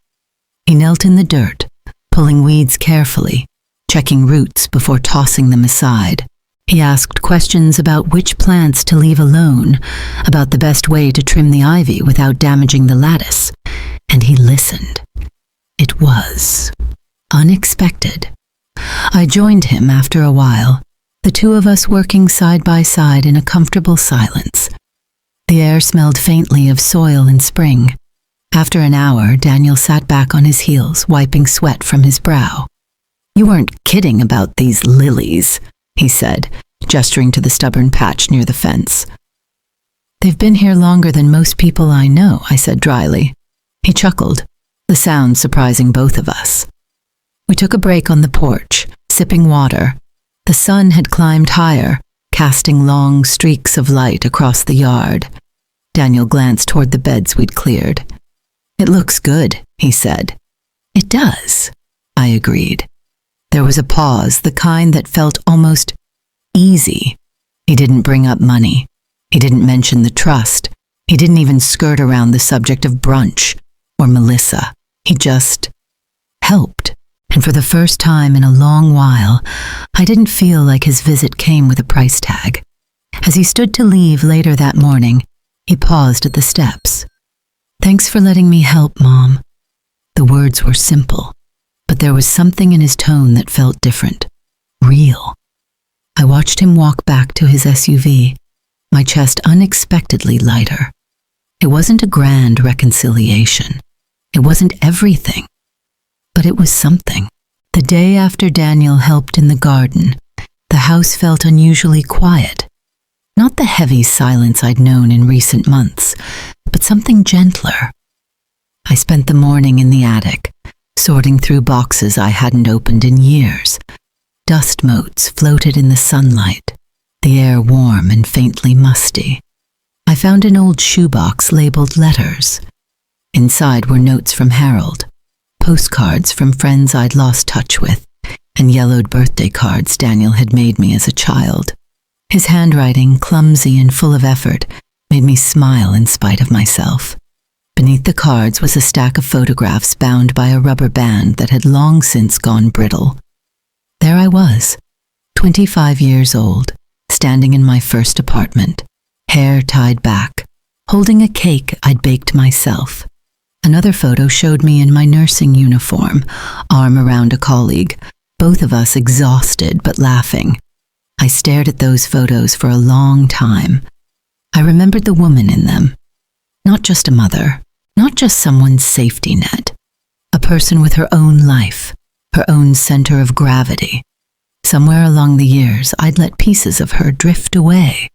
S1: He knelt in the dirt, pulling weeds carefully, checking roots before tossing them aside. He asked questions about which plants to leave alone, about the best way to trim the ivy without damaging the lattice, and he listened. It was unexpected. I joined him after a while, the two of us working side by side in a comfortable silence. The air smelled faintly of soil and spring. After an hour, Daniel sat back on his heels, wiping sweat from his brow. "You weren't kidding about these lilies," he said, gesturing to the stubborn patch near the fence. "They've been here longer than most people I know," I said dryly. He chuckled, the sound surprising both of us. We took a break on the porch, sipping water. The sun had climbed higher, casting long streaks of light across the yard. Daniel glanced toward the beds we'd cleared. "It looks good," he said. "It does," I agreed. There was a pause, the kind that felt almost easy. He didn't bring up money. He didn't mention the trust. He didn't even skirt around the subject of brunch or Melissa. He just helped. And for the first time in a long while, I didn't feel like his visit came with a price tag. As he stood to leave later that morning, he paused at the steps. "Thanks for letting me help, Mom." The words were simple, but there was something in his tone that felt different, real. I watched him walk back to his SUV, my chest unexpectedly lighter. It wasn't a grand reconciliation. It wasn't everything, but it was something. The day after Daniel helped in the garden, the house felt unusually quiet. Not the heavy silence I'd known in recent months, but something gentler. I spent the morning in the attic, sorting through boxes I hadn't opened in years. Dust motes floated in the sunlight, the air warm and faintly musty. I found an old shoebox labeled letters. Inside were notes from Harold, postcards from friends I'd lost touch with, and yellowed birthday cards Daniel had made me as a child. His handwriting, clumsy and full of effort, made me smile in spite of myself. Beneath the cards was a stack of photographs bound by a rubber band that had long since gone brittle. There I was, 25 years old, standing in my first apartment, hair tied back, holding a cake I'd baked myself. Another photo showed me in my nursing uniform, arm around a colleague, both of us exhausted but laughing. I stared at those photos for a long time. I remembered the woman in them. Not just a mother, not just someone's safety net. A person with her own life, her own center of gravity. Somewhere along the years, I'd let pieces of her drift away,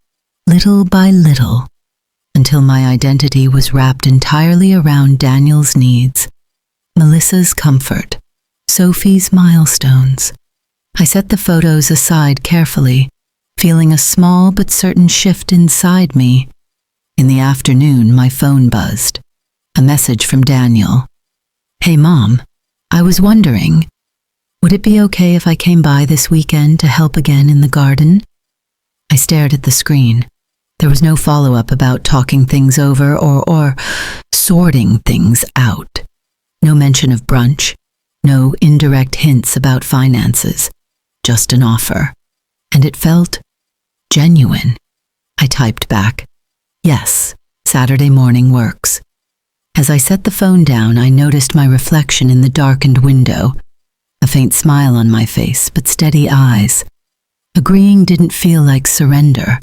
S1: little by little, until my identity was wrapped entirely around Daniel's needs, Melissa's comfort, Sophie's milestones. I set the photos aside carefully, feeling a small but certain shift inside me. In the afternoon, my phone buzzed. A message from Daniel. "Hey, Mom, I was wondering, would it be okay if I came by this weekend to help again in the garden?" I stared at the screen. There was no follow-up about talking things over or sorting things out. No mention of brunch, no indirect hints about finances, just an offer. And it felt genuine. I typed back, "Yes, Saturday morning works." As I set the phone down, I noticed my reflection in the darkened window, a faint smile on my face, but steady eyes. Agreeing didn't feel like surrender.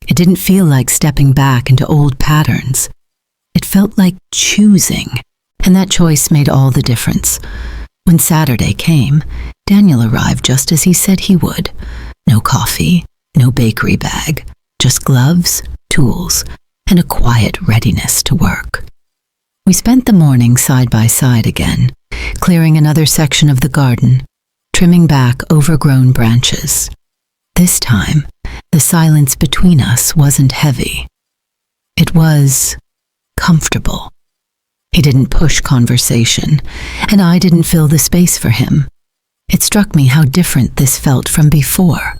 S1: It didn't feel like stepping back into old patterns. It felt like choosing, and that choice made all the difference. When Saturday came, Daniel arrived just as he said he would. No coffee, no bakery bag, just gloves, tools, and a quiet readiness to work. We spent the morning side by side again, clearing another section of the garden, trimming back overgrown branches. This time, the silence between us wasn't heavy. It was comfortable. He didn't push conversation, and I didn't fill the space for him. It struck me how different this felt from before,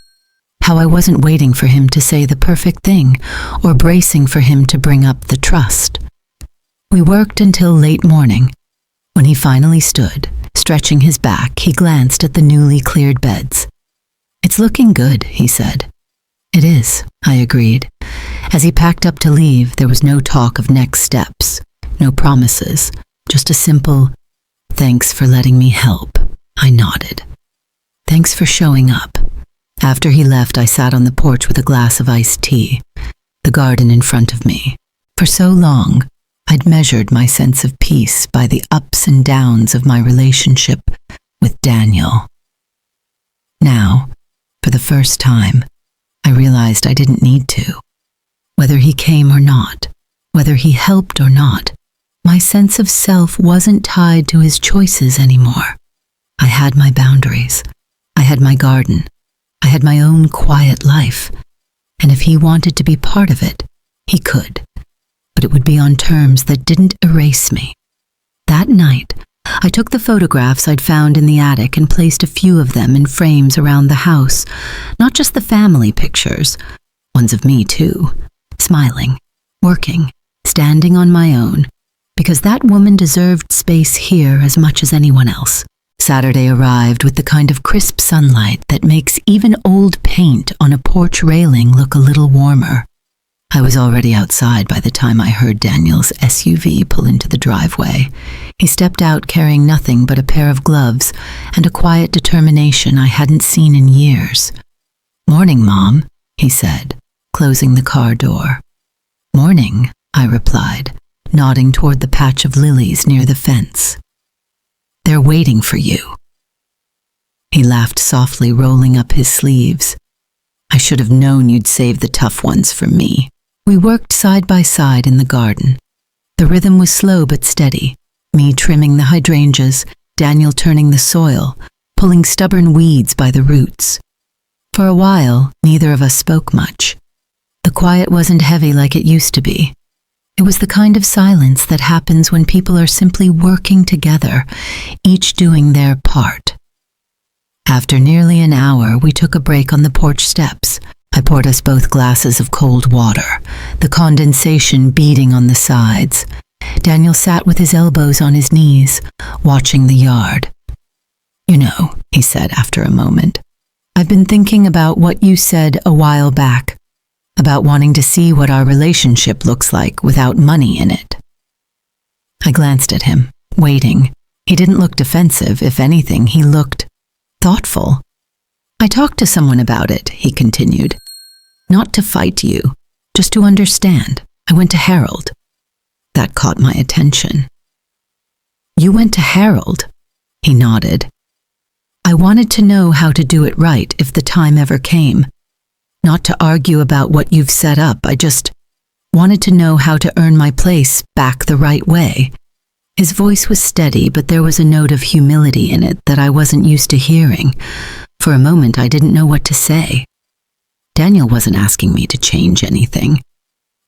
S1: how I wasn't waiting for him to say the perfect thing or bracing for him to bring up the trust. We worked until late morning. When he finally stood, stretching his back, he glanced at the newly cleared beds. "It's looking good," he said. "It is," I agreed. As he packed up to leave, there was no talk of next steps, no promises, just a simple, "Thanks for letting me help." I nodded. "Thanks for showing up." After he left, I sat on the porch with a glass of iced tea, the garden in front of me, For so long, I'd measured my sense of peace by the ups and downs of my relationship with Daniel. Now, for the first time, I realized I didn't need to. Whether he came or not, whether he helped or not, my sense of self wasn't tied to his choices anymore. I had my boundaries. I had my garden. I had my own quiet life. And if he wanted to be part of it, he could. But it would be on terms that didn't erase me. That night, I took the photographs I'd found in the attic and placed a few of them in frames around the house, not just the family pictures, ones of me too, smiling, working, standing on my own, because that woman deserved space here as much as anyone else. Saturday arrived with the kind of crisp sunlight that makes even old paint on a porch railing look a little warmer. I was already outside by the time I heard Daniel's SUV pull into the driveway. He stepped out carrying nothing but a pair of gloves and a quiet determination I hadn't seen in years. "Morning, Mom," he said, closing the car door. "Morning," I replied, nodding toward the patch of lilies near the fence. "They're waiting for you." He laughed softly, rolling up his sleeves. "I should have known you'd save the tough ones for me." We worked side by side in the garden. The rhythm was slow but steady, me trimming the hydrangeas, Daniel turning the soil, pulling stubborn weeds by the roots. For a while, neither of us spoke much. The quiet wasn't heavy like it used to be. It was the kind of silence that happens when people are simply working together, each doing their part. After nearly an hour, we took a break on the porch steps. I poured us both glasses of cold water, the condensation beading on the sides. Daniel sat with his elbows on his knees, watching the yard. "You know," he said after a moment, "I've been thinking about what you said a while back, about wanting to see what our relationship looks like without money in it." I glanced at him, waiting. He didn't look defensive. If anything, he looked thoughtful. "I talked to someone about it," he continued. "Not to fight you, just to understand. I went to Harold." That caught my attention. "You went to Harold?" He nodded. "I wanted to know how to do it right if the time ever came. Not to argue about what you've set up, I just wanted to know how to earn my place back the right way." His voice was steady, but there was a note of humility in it that I wasn't used to hearing. For a moment, I didn't know what to say. Daniel wasn't asking me to change anything.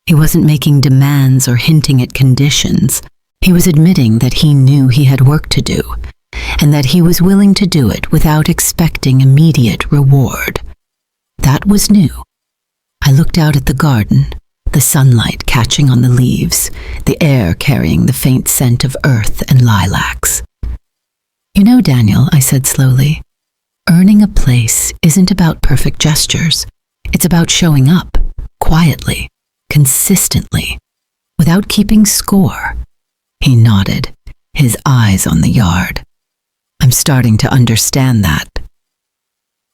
S1: He wasn't making demands or hinting at conditions. He was admitting that he knew he had work to do, and that he was willing to do it without expecting immediate reward. That was new. I looked out at the garden, the sunlight catching on the leaves, the air carrying the faint scent of earth and lilacs. "You know, Daniel," I said slowly, "earning a place isn't about perfect gestures. It's about showing up, quietly, consistently, without keeping score." He nodded, his eyes on the yard. "I'm starting to understand that."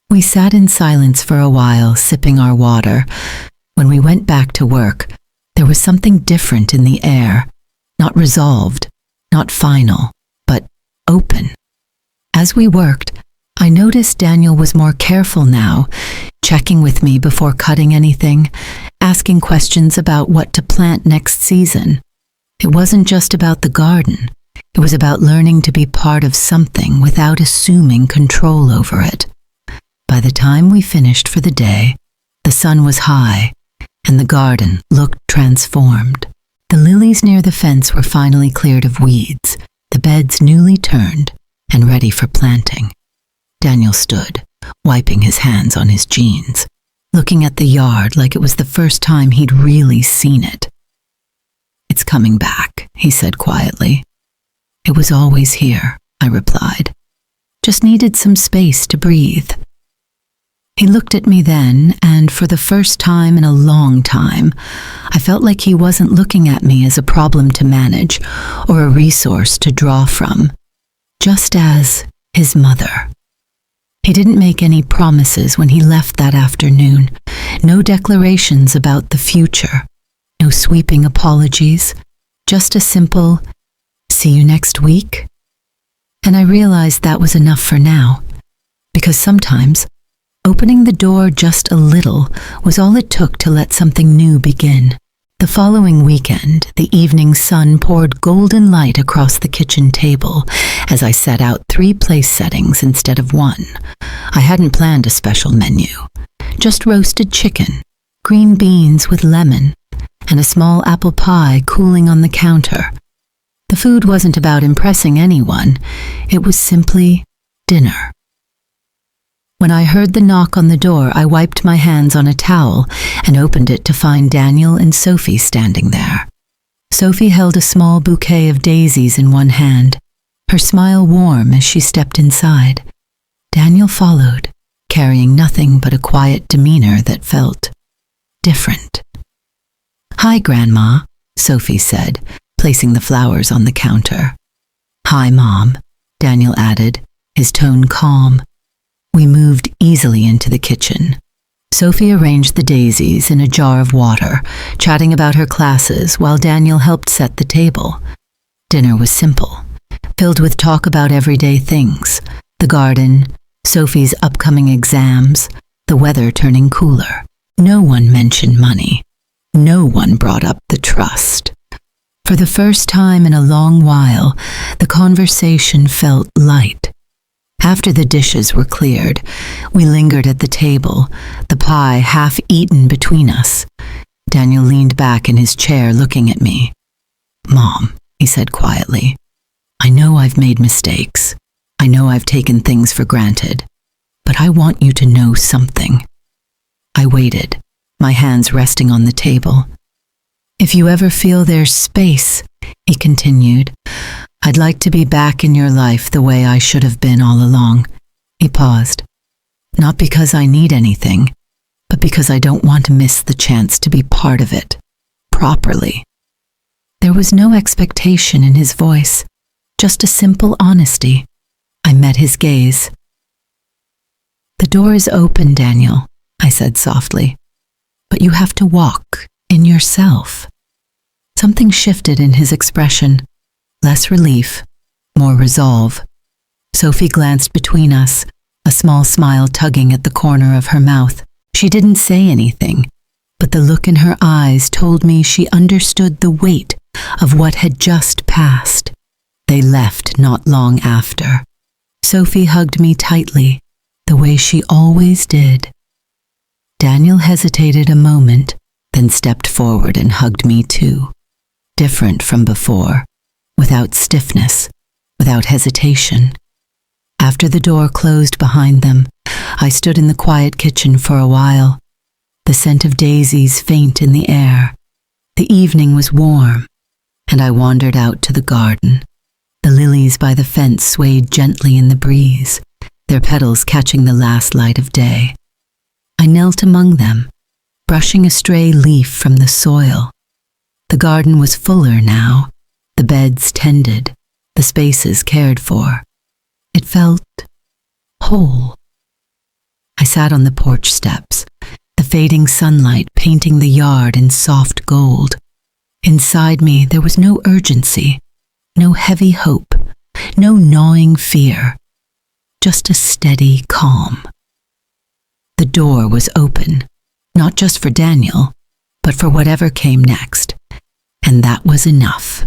S1: We sat in silence for a while, sipping our water. When we went back to work, there was something different in the air, not resolved, not final, but open. As we worked, I noticed Daniel was more careful now, checking with me before cutting anything, asking questions about what to plant next season. It wasn't just about the garden. It was about learning to be part of something without assuming control over it. By the time we finished for the day, the sun was high, and the garden looked transformed. The lilies near the fence were finally cleared of weeds, the beds newly turned and ready for planting. Daniel stood, wiping his hands on his jeans, looking at the yard like it was the first time he'd really seen it. "It's coming back," he said quietly. "It was always here," I replied. "Just needed some space to breathe." He looked at me then, and for the first time in a long time, I felt like he wasn't looking at me as a problem to manage or a resource to draw from, just as his mother. He didn't make any promises when he left that afternoon, no declarations about the future, No sweeping apologies, just a simple, "See you next week?" And I realized that was enough for now, because sometimes opening the door just a little was all it took to let something new begin. The following weekend, the evening sun poured golden light across the kitchen table as I set out 3 place settings instead of 1. I hadn't planned a special menu, just roasted chicken, green beans with lemon, and a small apple pie cooling on the counter. The food wasn't about impressing anyone, it was simply dinner. When I heard the knock on the door, I wiped my hands on a towel and opened it to find Daniel and Sophie standing there. Sophie held a small bouquet of daisies in one hand, her smile warm as she stepped inside. Daniel followed, carrying nothing but a quiet demeanor that felt different. "Hi, Grandma," Sophie said, placing the flowers on the counter. "Hi, Mom," Daniel added, his tone calm. We moved easily into the kitchen. Sophie arranged the daisies in a jar of water, chatting about her classes while Daniel helped set the table. Dinner was simple, filled with talk about everyday things: the garden, Sophie's upcoming exams, the weather turning cooler. No one mentioned money. No one brought up the trust. For the first time in a long while, the conversation felt light. After the dishes were cleared, we lingered at the table, the pie half eaten between us. Daniel leaned back in his chair looking at me. "Mom," he said quietly, "I know I've made mistakes. I know I've taken things for granted. But I want you to know something." I waited, my hands resting on the table. "If you ever feel there's space," he continued, "I'd like to be back in your life the way I should have been all along." He paused. "Not because I need anything, but because I don't want to miss the chance to be part of it, properly." There was no expectation in his voice, just a simple honesty. I met his gaze. "The door is open, Daniel," I said softly, "but you have to walk in yourself." Something shifted in his expression. Less relief, more resolve. Sophie glanced between us, a small smile tugging at the corner of her mouth. She didn't say anything, but the look in her eyes told me she understood the weight of what had just passed. They left not long after. Sophie hugged me tightly, the way she always did. Daniel hesitated a moment, then stepped forward and hugged me too. Different from before. Without stiffness, without hesitation. After the door closed behind them, I stood in the quiet kitchen for a while, the scent of daisies faint in the air. The evening was warm, and I wandered out to the garden. The lilies by the fence swayed gently in the breeze, their petals catching the last light of day. I knelt among them, brushing a stray leaf from the soil. The garden was fuller now, the beds tended, the spaces cared for. It felt whole. I sat on the porch steps, the fading sunlight painting the yard in soft gold. Inside me there was no urgency, no heavy hope, no gnawing fear, just a steady calm. The door was open, not just for Daniel, but for whatever came next, and that was enough.